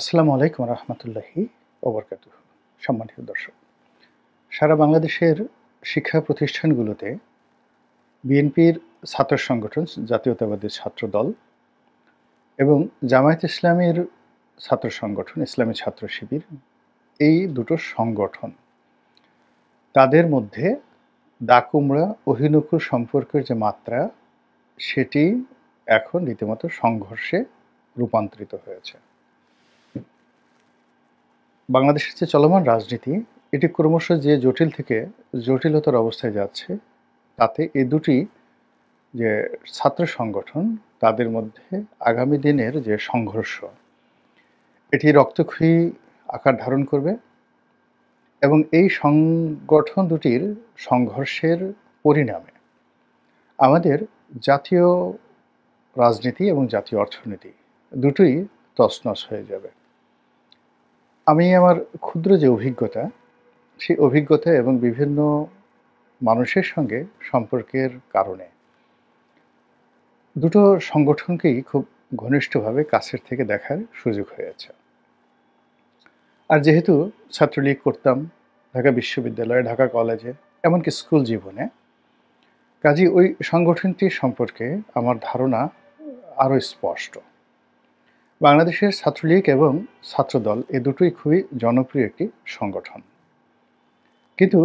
আসসালামু আলাইকুম রহমতুল্লাহি ওবরকাতুহ। সম্মানিত দর্শক, সারা বাংলাদেশের শিক্ষা প্রতিষ্ঠানগুলোতে বিএনপির ছাত্র সংগঠন জাতীয়তাবাদী ছাত্র দল এবং জামায়াত ইসলামীর ছাত্র সংগঠন ইসলামী ছাত্র শিবির, এই দুটো সংগঠন তাদের মধ্যে দাকুমড়া অহিনুকুল সম্পর্কের যে মাত্রা, সেটি এখন রীতিমতো সংঘর্ষে রূপান্তরিত হয়েছে। বাংলাদেশের যে চলমান রাজনীতি, এটি ক্রমশ যে জটিল থেকে জটিলতর অবস্থায় যাচ্ছে, তাতে এই দুটি যে ছাত্র সংগঠন, তাদের মধ্যে আগামী দিনের যে সংঘর্ষ, এটি রক্তক্ষয়ী আকার ধারণ করবে এবং এই সংগঠন দুটির সংঘর্ষের পরিণামে আমাদের জাতীয় রাজনীতি এবং জাতীয় অর্থনীতি দুটোই তছনছ হয়ে যাবে। আমি আমার ক্ষুদ্র যে অভিজ্ঞতা, সেই অভিজ্ঞতা এবং বিভিন্ন মানুষের সঙ্গে সম্পর্কের কারণে দুটো সংগঠনকেই খুব ঘনিষ্ঠভাবে কাছের থেকে দেখার সুযোগ হয়েছে। আর যেহেতু ছাত্রলীগ করতাম ঢাকা বিশ্ববিদ্যালয়ে, ঢাকা কলেজে, এমনকি স্কুল জীবনে, কাজেই ওই সংগঠনটি সম্পর্কে আমার ধারণা আরও স্পষ্ট। বাংলাদেশের ছাত্রলীগ এবং ছাত্রদল এ দুটোই খুবই জনপ্রিয় একটি সংগঠন, কিন্তু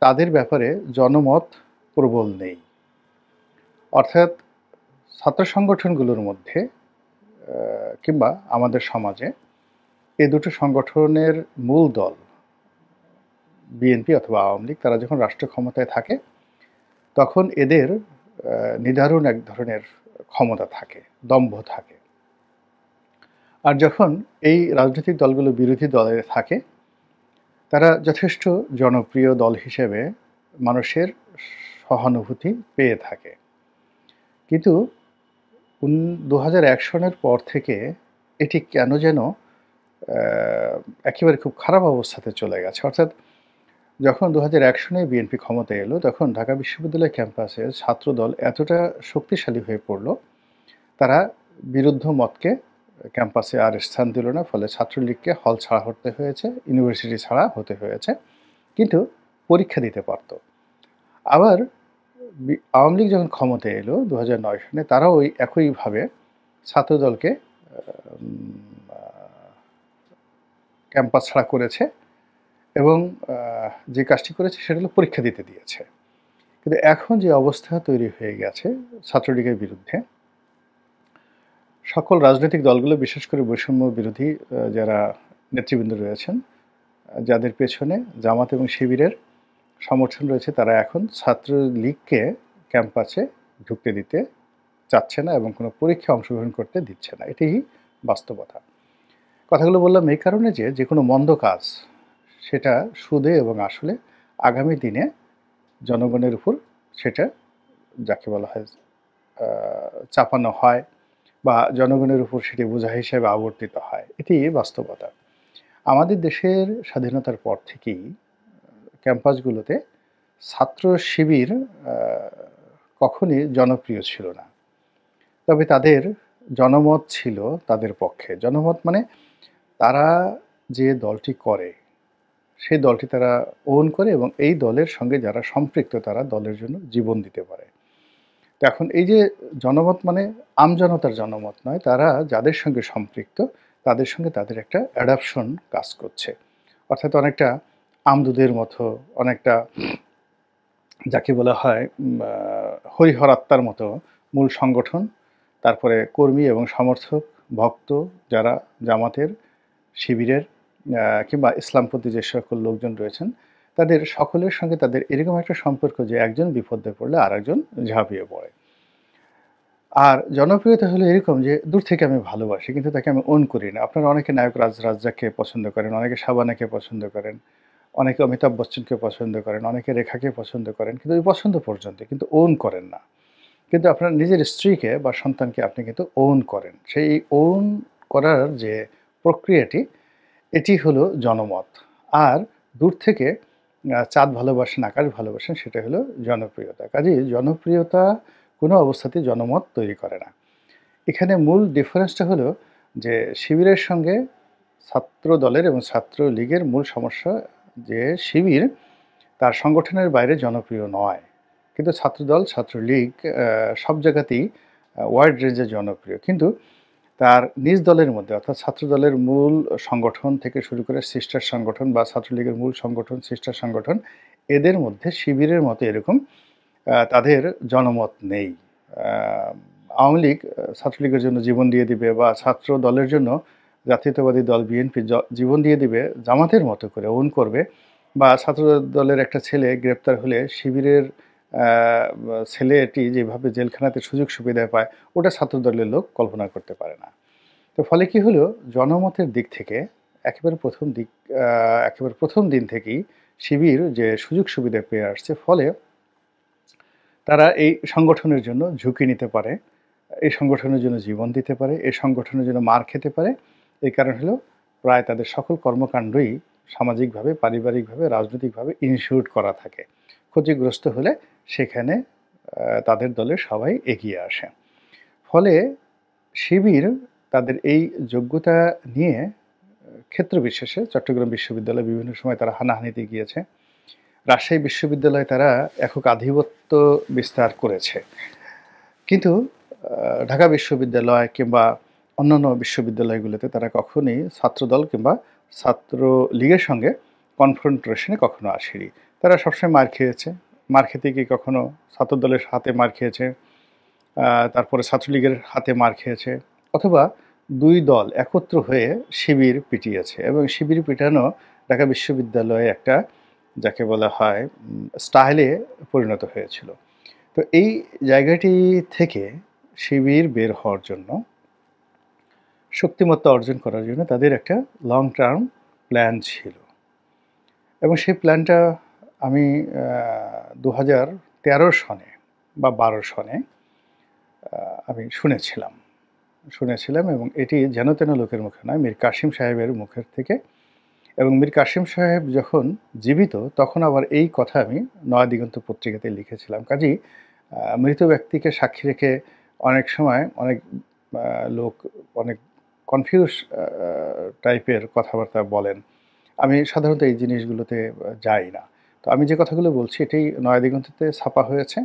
তাদের ব্যাপারে জনমত প্রবল নেই। অর্থাৎ ছাত্র সংগঠনগুলোর মধ্যে কিংবা আমাদের সমাজে এই দুটো সংগঠনের মূল দল বিএনপি অথবা আওয়ামী লীগ, তারা যখন রাষ্ট্র ক্ষমতায় থাকে তখন এদের নিদারুণ এক ধরনের ক্ষমতা থাকে, দম্ভ থাকে। আর যখন এই রাজনৈতিক দলগুলো বিরোধী দলে থাকে, তারা যথেষ্ট জনপ্রিয় দল হিসেবে মানুষের সহানুভূতি পেয়ে থাকে। কিন্তু 2001 সনের পর থেকে এটি কেন যেন একেবারে খুব খারাপ অবস্থাতে চলে গেছে। অর্থাৎ যখন 2001 সনে বিএনপি ক্ষমতায় এলো, তখন ঢাকা বিশ্ববিদ্যালয় ক্যাম্পাসে ছাত্রদল এতটা শক্তিশালী হয়ে পড়ল, তারা বিরুদ্ধ মতকে ক্যাম্পাসে আর স্থান দিল না। ফলে ছাত্রলীগকে হল ছাড়া হতে হয়েছে, ইউনিভার্সিটি ছাড়া হতে হয়েছে, কিন্তু পরীক্ষা দিতে পারত। আবার আওয়ামী লীগ যখন ক্ষমতায় এলো 2009 সনে, তারাও ওই একইভাবে ছাত্রদলকে ক্যাম্পাস ছাড়া করেছে এবং যে কাজটি করেছে সেটা হলো পরীক্ষা দিতে দিয়েছে। কিন্তু এখন যে অবস্থা তৈরি হয়ে গেছে ছাত্রলীগের বিরুদ্ধে, সকল রাজনৈতিক দলগুলো, বিশেষ করে বৈষম্য বিরোধী যারা নেতৃবৃন্দ রয়েছেন, যাদের পেছনে জামাত এবং শিবিরের সমর্থন রয়েছে, তারা এখন ছাত্রলীগকে ক্যাম্পাসে ঢুকতে দিতে চাচ্ছে না এবং কোনো পরীক্ষায় অংশগ্রহণ করতে দিচ্ছে না। এটাই বাস্তবতা। কথাগুলো বললাম এই কারণে যে কোনো মন্দ কাজ, সেটা সুদে এবং আসলে আগামী দিনে জনগণের উপর সেটা যাকে বলা হয় চাপানো হয় বা জনগণের উপর সেটি বোঝা হিসেবে আবর্তিত হয়। এটি বাস্তবতা। আমাদের দেশের স্বাধীনতার পর থেকেই ক্যাম্পাসগুলোতে ছাত্র শিবির কখনই জনপ্রিয় ছিল না। তবে তাদের জনমত ছিল তাদের পক্ষে। জনমত মানে তারা যে দলটি করে, সেই দলটি তারা ওন করে এবং এই দলের সঙ্গে যারা সম্পৃক্ত, তারা দলের জন্য জীবন দিতে পারে। তো এখন এই যে জনমত মানে আমজনতার জনমত নয়, তারা যাদের সঙ্গে সম্পৃক্ত তাদের সঙ্গে তাদের একটা অ্যাডাপশন কাজ করছে। অর্থাৎ অনেকটা আমদুদের মতো, অনেকটা যাকে বলা হয় হরিহর আত্মার মতো মূল সংগঠন, তারপরে কর্মী এবং সমর্থক, ভক্ত যারা জামাতের, শিবিরের কিংবা ইসলামপন্থী যে সকল লোকজন রয়েছেন, তাদের সকলের সঙ্গে তাদের এরকম একটা সম্পর্ক যে একজন বিপদে পড়লে আর একজন ঝাঁপিয়ে পড়ে। আর জনপ্রিয়তা হলো এরকম যে দূর থেকে আমি ভালোবাসি, কিন্তু তাকে আমি ওন করি না। আপনারা অনেকে নায়ক রাজ্জাককে পছন্দ করেন, অনেকে শাবানাকে পছন্দ করেন, অনেকে অমিতাভ বচ্চনকে পছন্দ করেন, অনেকে রেখাকে পছন্দ করেন, কিন্তু ওই পছন্দ পর্যন্ত, কিন্তু ওন করেন না। কিন্তু আপনার নিজের স্ত্রীকে বা সন্তানকে আপনি কিন্তু ওন করেন। সেই ওন করার যে প্রক্রিয়াটি, এটি হলো জনমত। আর দূর থেকে চাঁদ ভালোবাসেন, আকাশ ভালোবাসেন, সেটা হলো জনপ্রিয়তা। কাজেই জনপ্রিয়তা কোনো অবস্থাতেই জনমত তৈরি করে না। এখানে মূল ডিফারেন্সটা হলো যে শিবিরের সঙ্গে ছাত্র দলের এবং ছাত্রলীগের মূল সমস্যা যে শিবির তার সংগঠনের বাইরে জনপ্রিয় নয়। কিন্তু ছাত্রদল, ছাত্রলীগ সব জায়গাতেই ওয়াইড রেঞ্জে জনপ্রিয়। কিন্তু তার নিজ দলের মধ্যে অর্থাৎ ছাত্রদলের মূল সংগঠন থেকে শুরু করে সিস্টার সংগঠন বা ছাত্রলীগের মূল সংগঠন, সিস্টার সংগঠন, এদের মধ্যে শিবিরের মতো এরকম তাদের জনমত নেই। আওয়ামী লীগ ছাত্রলীগের জন্য জীবন দিয়ে দিবে বা ছাত্র দলের জন্য জাতীয়তাবাদী দল বিএনপি জীবন দিয়ে দিবে, জামাতের মতো করে ওন করবে, বা ছাত্র দলের একটা ছেলে গ্রেপ্তার হলে শিবিরের ছেলেটি যেভাবে জেলখানাতে সুযোগ সুবিধা পায়, ওটা ছাত্র দলের লোক কল্পনা করতে পারে না। তো ফলে কি হলো, জনমতের দিক থেকে একেবারে প্রথম দিন থেকেই শিবির যে সুযোগ সুবিধা পেয়ে আসছে, ফলে তারা এই সংগঠনের জন্য ঝুঁকি নিতে পারে, এই সংগঠনের জন্য জীবন দিতে পারে, এই সংগঠনের জন্য মার খেতে পারে। এই কারণ হলো প্রায় তাদের সকল কর্মকাণ্ডই সামাজিকভাবে, পারিবারিকভাবে, রাজনৈতিকভাবে ইনশিওর করা থাকে। ক্ষতিগ্রস্ত হলে সেখানে তাদের দলের সবাই এগিয়ে আসে। ফলে শিবির তাদের এই যোগ্যতা নিয়ে ক্ষেত্র বিশেষে চট্টগ্রাম বিশ্ববিদ্যালয়ে বিভিন্ন সময় তারা হানাহানিতে গিয়েছে। রাজশাহী বিশ্ববিদ্যালয়ে তারা একক আধিপত্য বিস্তার করেছে। কিন্তু ঢাকা বিশ্ববিদ্যালয় কিংবা অন্যান্য বিশ্ববিদ্যালয়গুলোতে তারা কখনোই ছাত্রদল কিংবা ছাত্রলীগের সঙ্গে কনফ্রন্টেশনে কখনো আসেনি। তারা সবসময় মার খেয়েছে। মার খেতে গিয়ে কখনো ছাত্রদলের হাতে মার খেয়েছে, তারপরে ছাত্রলীগের হাতে মার খেয়েছে, অথবা দুই দল একত্র হয়ে শিবির পিটিয়েছে। এবং শিবির পিটানো ঢাকা বিশ্ববিদ্যালয়ে একটা, যাকে বলা হয়, স্টাইলে পরিণত হয়েছিল। তো এই জায়গাটি থেকে শিবির বের হওয়ার জন্য, শক্তিমত্তা অর্জন করার জন্য তাদের একটা লং টার্ম প্ল্যান ছিল। এবং সেই প্ল্যানটা আমি 2013 সনে বা 12 সনে আমি শুনেছিলাম এবং এটি যেন তেন লোকের মুখে নয়, মীর কাসিম সাহেবের মুখের থেকে। এবং মীর কাসিম সাহেব যখন জীবিত, তখন আবার এই কথা আমি নয়াদিগন্ত পত্রিকাতে লিখেছিলাম। কাজেই মৃত ব্যক্তিকে সাক্ষী রেখে অনেক সময় অনেক লোক অনেক কনফিউজ টাইপের কথাবার্তা বলেন। আমি সাধারণত এই জিনিসগুলোতে যাই না। তো আমি যে কথাগুলো বলছি এটাই নয়াদিগন্ততে ছাপা হয়েছে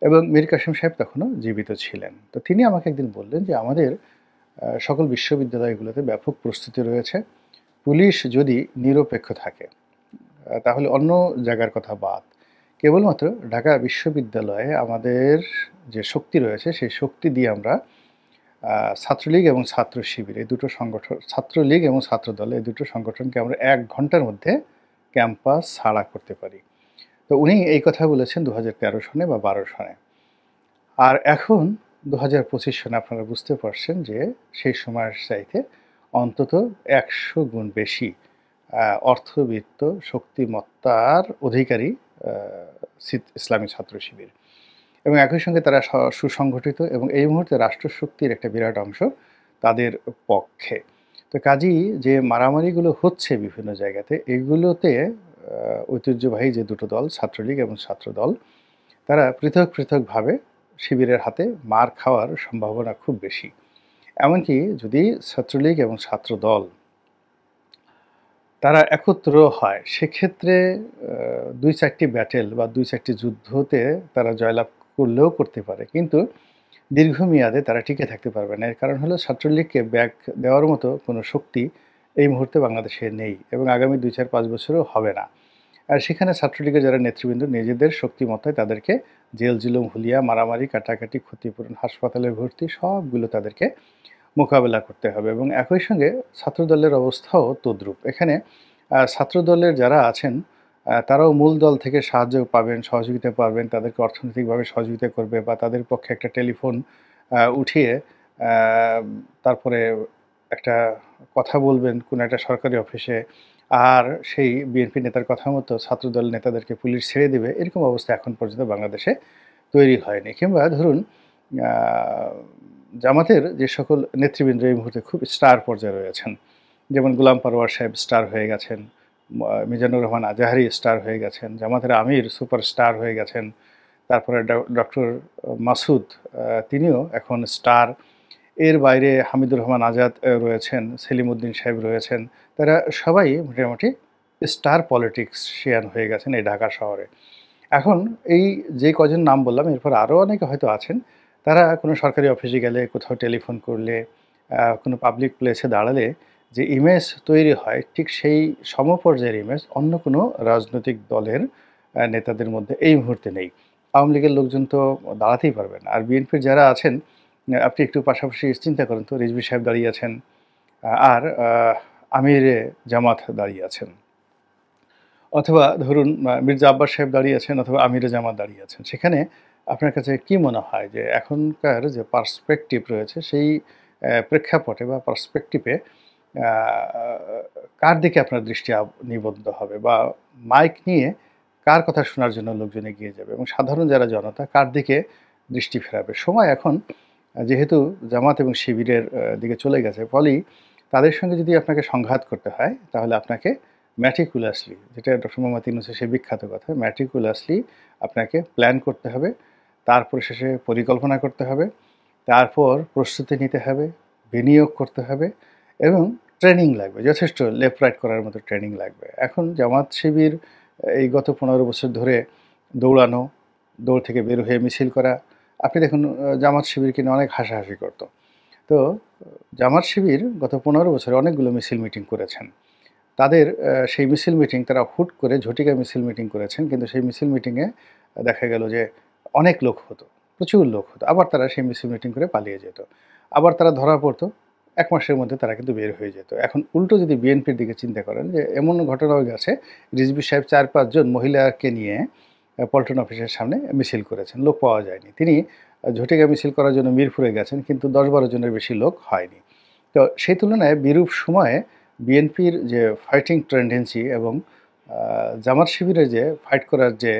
এবং মীর কাসিম সাহেব তখনও জীবিত ছিলেন। তো তিনি আমাকে একদিন বললেন যে আমাদের সকল বিশ্ববিদ্যালয়গুলোতে ব্যাপক প্রস্তুতি রয়েছে। পুলিশ যদি নিরপেক্ষ থাকে তাহলে অন্য জায়গার কথা বাদ, কেবলমাত্র ঢাকা বিশ্ববিদ্যালয়ে আমাদের যে শক্তি রয়েছে সেই শক্তি দিয়ে আমরা ছাত্রলীগ এবং ছাত্র শিবির এই দুটো সংগঠন, ছাত্রলীগ এবং ছাত্রদল এই দুটো সংগঠনকে আমরা 1 ঘন্টার মধ্যে ক্যাম্পাস ছাড়া করতে পারি। তো উনি এই কথা বলেছেন 2013 সনে বা 12 সনে। আর এখন 2025 সনে আপনারা বুঝতে পারছেন যে সেই সময়ের চাইতে অন্তত 100 গুণ বেশি অর্থবিত্ত শক্তিমত্তার অধিকারী ইসলামী ছাত্র শিবির, এবং একই সঙ্গে তারা সুসংগঠিত এবং এই মুহূর্তে রাষ্ট্রশক্তির একটা বিরাট অংশ তাদের পক্ষে। তো কাজেই যে মারামারিগুলো হচ্ছে বিভিন্ন জায়গাতে, এগুলোতে ঐতিহ্যবাহী যে দুটো দল, ছাত্রলীগ এবং ছাত্রদল, তারা পৃথক পৃথকভাবে শিবিরের হাতে মার খাওয়ার সম্ভাবনা খুব বেশি। এমনকি যদি ছাত্রলীগ এবং ছাত্রদল তারা একত্র হয়, সেক্ষেত্রে 2-4টি ব্যাটেল বা 2-4টি যুদ্ধতে তারা জয়লাভ করলেও করতে পারে, কিন্তু দীর্ঘমেয়াদে তারা টিকে থাকতে পারবে না। এর কারণ হলো ছাত্রলীগকে ব্যাক দেওয়ার মতো কোনো শক্তি এই মুহূর্তে বাংলাদেশে নেই এবং আগামী 2-4-5 বছরও হবে না। আর সেখানে ছাত্রলীগের যারা নেতৃবৃন্দ নিজেদের শক্তিমত্তায় তাদেরকে জেল জুলুম, হুলিয়া, মারামারি, কাটাকাটি, ক্ষতিপূরণ, হাসপাতালে ভর্তি সবগুলো তাদেরকে মোকাবেলা করতে হবে। এবং একই সঙ্গে ছাত্রদলের অবস্থাও তদ্রূপ। এখানে ছাত্রদলের যারা আছেন তারাও মূল দল থেকে সাহায্য পাবেন, সহযোগিতা পাবেন, তাদেরকে অর্থনৈতিকভাবে সহযোগিতা করবে বা তাদের পক্ষে একটা টেলিফোন উঠিয়ে তারপরে একটা কথা বলবেন কোনো একটা সরকারি অফিসে, আর সেই বিএনপি নেতার কথা মতো ছাত্রদল নেতাদেরকে পুলিশ ছেড়ে দেবে, এরকম অবস্থা এখন পর্যন্ত বাংলাদেশে তৈরি হয়নি। কিংবা ধরুন জামাতের যে সকল নেতৃবৃন্দ এই মুহূর্তে খুব স্টার পর্যায়ে রয়েছেন, যেমন গোলাম পরোয়ার সাহেব স্টার হয়ে গেছেন, মিজানুর রহমান আজাহারি স্টার হয়ে গেছেন, জামাতের আমির সুপার স্টার হয়ে গেছেন, তারপরে ডক্টর মাসুদ তিনিও এখন স্টার। এর বাইরে হামিদুর রহমান আজাদ রয়েছেন, সেলিম উদ্দিন সাহেব রয়েছেন। তারা সবাই মোটামুটি স্টার পলিটিক্সিয়ান হয়ে গেছেন এই ঢাকা শহরে। এখন এই যে কজন নাম বললাম এরপর আরও অনেকে হয়তো আছেন। তারা কোনো সরকারি অফিসে গেলে, কোথাও টেলিফোন করলে, কোনো পাবলিক প্লেসে দাঁড়ালে যে ইমেজ তৈরি হয় ঠিক সেই সমপর্যায়ের ইমেজ অন্য কোনো রাজনৈতিক দলের নেতাদের মধ্যে এই মুহূর্তে নেই। আওয়ামী লীগের লোকজন তো দাঁড়াতেই পারবে না। আর বিএনপির যারা আছেন আপনি একটু পাশাপাশি চিন্তা করেন তো, রিজভী সাহেব দাঁড়িয়ে আছেন, আর আমিরে জামাত দাঁড়িয়ে আছেন। অথবা ধরুন মির্জা আব্বাস সাহেব দাঁড়িয়ে আছেন অথবা আমিরে জামাত দাঁড়িয়ে আছেন। সেখানে আপনার কাছে কি মনে হয় যে এখনকার যে পার্সপেক্টিভ রয়েছে সেই প্রেক্ষাপটে বা পার্সপেক্টিভে আ কার দিকে আপনার দৃষ্টি নিবদ্ধ হবে? বা মাইক নিয়ে কার কথা শোনার জন্য লোকজন এগিয়ে যাবে? এবং সাধারণ যারা জনতা কার দিকে দৃষ্টি ফেরাবে? সময় এখন যেহেতু জামাত এবং শিবিরের দিকে চলে গেছে, ফলেই তাদের সঙ্গে যদি আপনাকে সংঘাত করতে হয় তাহলে আপনাকে meticulously, যেটা ডক্টর মোহাম্মদ ইউনূসের সেই বিখ্যাত কথা, meticulously আপনাকে প্ল্যান করতে হবে। তারপর শেষে পরিকল্পনা করতে হবে। তারপর প্রস্তুতি নিতে হবে, বিনিয়োগ করতে হবে এবং ট্রেনিং লাগবে। যথেষ্ট লেফট রাইট করার মতো ট্রেনিং লাগবে। এখন জামাত শিবির এই গত ১৫ বছর ধরে দৌড়ানো, দৌড় থেকে বের হয়ে মিছিল করা। আপনি দেখুন জামাত শিবিরকে নিয়ে অনেক হাসাহাসি করত। তো জামাত শিবির গত ১৫ বছরে অনেকগুলো মিছিল মিটিং করেছেন। তাদের সেই মিছিল মিটিং তারা হুট করে ঝটিকা মিছিল মিটিং করেছেন। কিন্তু সেই মিছিল মিটিংয়ে দেখা গেল যে অনেক লোক হতো, প্রচুর লোক হতো। আবার তারা সেই মিছিল মিটিং করে পালিয়ে যেত। আবার তারা ধরা পড়তো। ১ মাসের মধ্যে তারা কিন্তু বের হয়ে যেত। এখন উল্টো যদি বিএনপির দিকে চিন্তা করেন যে এমন ঘটনাও গেছে, রিজভী সাহেব ৪-৫ জন মহিলাকে নিয়ে পল্টন অফিসের সামনে মিছিল করেছেন। লোক পাওয়া যায়নি। তিনি ঝটিকা মিছিল করার জন্য মিরপুরে গেছেন কিন্তু ১০-১২ জনের বেশি লোক হয়নি। তো সেই তুলনায় বিরূপ সময়ে বিএনপির যে ফাইটিং টেন্ডেন্সি এবং জামাত শিবিরের যে ফাইট করার যে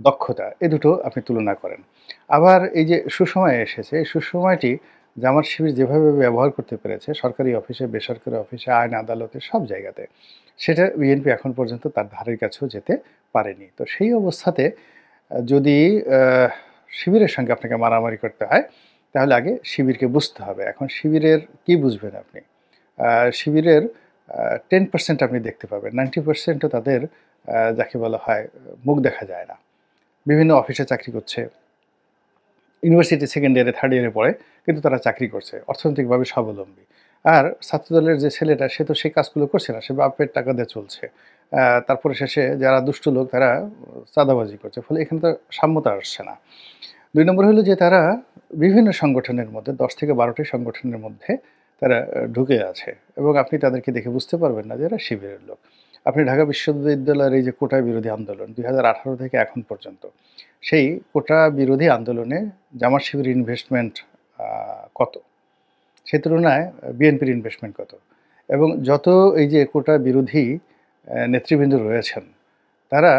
দক্ষতা, এ দুটো আপনি তুলনা করেন। আবার এই যে সুসময়ে এসেছে, এই সুসময়টি জামাত শিবির যেভাবে ব্যবহার করতে পেরেছে সরকারি অফিসে, বেসরকারি অফিসে, আইন আদালতে, সব জায়গাতে, সেটা বিএনপি এখন পর্যন্ত তার ধারের কাছেও যেতে পারেনি। তো সেই অবস্থাতে যদি শিবিরের সঙ্গে আপনাকে মারামারি করতে হয়, তাহলে আগে শিবিরকে বুঝতে হবে। এখন শিবিরের কি বুঝবেন আপনি? শিবিরের 10% আপনি দেখতে পাবেন। 90% ও তাদের যাকে বলা হয় মুখ দেখা যায় না। বিভিন্ন অফিসে চাকরি করছে। ইউনিভার্সিটি 2nd ইয়ারে 3rd ইয়ারে পড়ে কিন্তু তারা চাকরি করছে। অর্থনৈতিকভাবে স্বাবলম্বী। আর ছাত্রদলের যে ছেলেটা সে তো সেই কাজগুলো করছে না। সে বাপের টাকা দিয়ে চলছে। তারপরে শেষে যারা দুষ্ট লোক তারা চাঁদাবাজি করছে। ফলে এখানে তো সাম্যতা আসছে না। ২ নম্বর হলো যে তারা বিভিন্ন সংগঠনের মধ্যে ১০ থেকে ১২ টি সংগঠনের মধ্যে তারা ঢুকে আছে এবং আপনি তাদেরকে দেখে বুঝতে পারবেন না যে এরা শিবিরের লোক। আপনি ঢাকা বিশ্ববিদ্যালয়ের এই যে কোটা বিরোধী আন্দোলন ২০১৮ থেকে এখন পর্যন্ত, সেই কোটা বিরোধী আন্দোলনে জামাত শিবিরের ইনভেস্টমেন্ট আ কত? সে তুলনায় বিএনপির ইনভেস্টমেন্ট কত? এবং যত এই যে কোটা বিরোধী নেতৃবৃন্দ রয়েছেন, তারা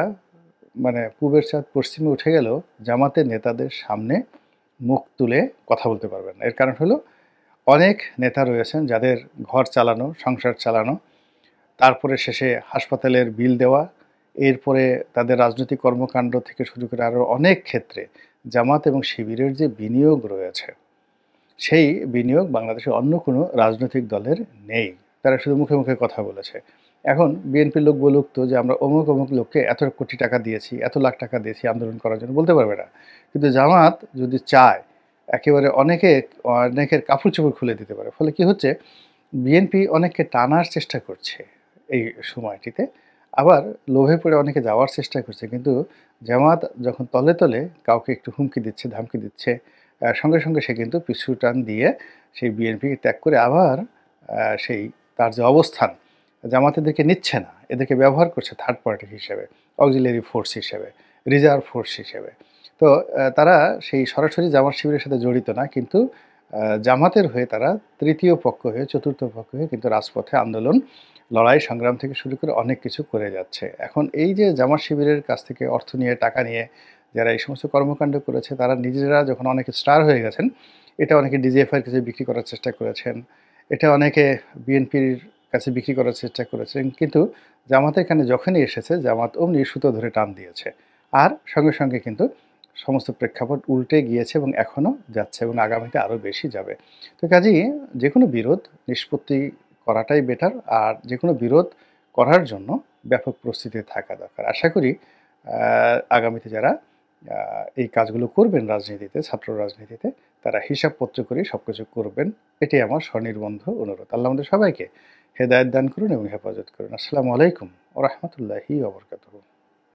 মানে পূবের চাঁদ পশ্চিমে উঠে গেলেও জামাতের নেতাদের সামনে মুখ তুলে কথা বলতে পারবেন না। এর কারণ হলো অনেক নেতা রয়েছেন যাদের ঘর চালানো, সংসার চালানো, তারপরে শেষে হাসপাতালের বিল দেওয়া, এরপরে তাদের রাজনৈতিক কর্মকাণ্ড থেকে শুরু করে আরও অনেক ক্ষেত্রে জামাত এবং শিবিরের যে বিনিয়োগ রয়েছে, সেই বিনিয়োগ বাংলাদেশের অন্য কোনো রাজনৈতিক দলের নেই। তারা শুধু মুখে, মুখে কথা বলেছে। এখন বিএনপির লোক বলুক তো যে আমরা অমুক, অমুক লোককে এত কোটি টাকা দিয়েছি, এত লাখ টাকা দিয়েছি আন্দোলন করার জন্য, বলতে পারবে না। কিন্তু জামাত যদি চায় একেবারে অনেকের কাপড়-চোপড় খুলে দিতে পারে। ফলে কি হচ্ছে, বিএনপি অনেককে টানার চেষ্টা করছে এই সময়টিতে। আবার লোভে পড়ে অনেকে যাওয়ার চেষ্টা করছে। কিন্তু জামাত যখন তলে, তলে কাউকে একটু হুমকি দিচ্ছে, ধামকি দিচ্ছে, সঙ্গে, সঙ্গে সে কিন্তু পিছু টান দিয়ে সেই বিএনপিকে ত্যাগ করে আবার সেই তার যে অবস্থান, জামাত এদেরকে নিচ্ছে না। এদেরকে ব্যবহার করছে থার্ড পার্টি হিসেবে, অক্সিলিয়ারি ফোর্স হিসেবে, রিজার্ভ ফোর্স হিসেবে। তো তারা সেই সরাসরি জামাত শিবিরের সাথে জড়িত না। কিন্তু জামাতের হয়ে তারা তৃতীয় পক্ষ হয়ে, চতুর্থ পক্ষ হয়ে কিন্তু রাজপথে আন্দোলন, লড়াই, সংগ্রাম থেকে শুরু করে অনেক কিছু করে যাচ্ছে। এখন এই যে জামাত শিবিরের কাছ থেকে অর্থ নিয়ে, টাকা নিয়ে যারা এই সমস্ত কর্মকাণ্ড করেছে, তারা নিজেরা যখন অনেকে স্টার হয়ে গেছেন, এটা অনেকে ডিজিএফআইয়ের কাছে বিক্রি করার চেষ্টা করেছেন। এটা অনেকে বিএনপির কাছে বিক্রি করার চেষ্টা করেছেন। কিন্তু জামাতের কানে যখনই এসেছে, জামাত অমনি সুতো ধরে টান দিয়েছে। আর সঙ্গে, সঙ্গে কিন্তু সমস্ত প্রেক্ষাপট উল্টে গিয়েছে এবং এখনও যাচ্ছে এবং আগামীতে আরও বেশি যাবে। তো কাজেই যে কোনো বিরোধ নিষ্পত্তি করাটাই বেটার। আর যে কোনো বিরোধ করার জন্য ব্যাপক প্রস্তুতি থাকা দরকার। আশা করি আগামীতে যারা এই কাজগুলো করবেন রাজনীতিতে, ছাত্র রাজনীতিতে, তারা হিসাবপত্র করেই সবকিছু করবেন। এটাই আমার স্বনির্বন্ধ অনুরোধ। আল্লাহ আমাদের সবাইকে হেদায়েত দান করুন এবং হেফাজত করুন। আসসালামু আলাইকুম ওয়া রাহমাতুল্লাহি ওয়া বারাকাতুহু।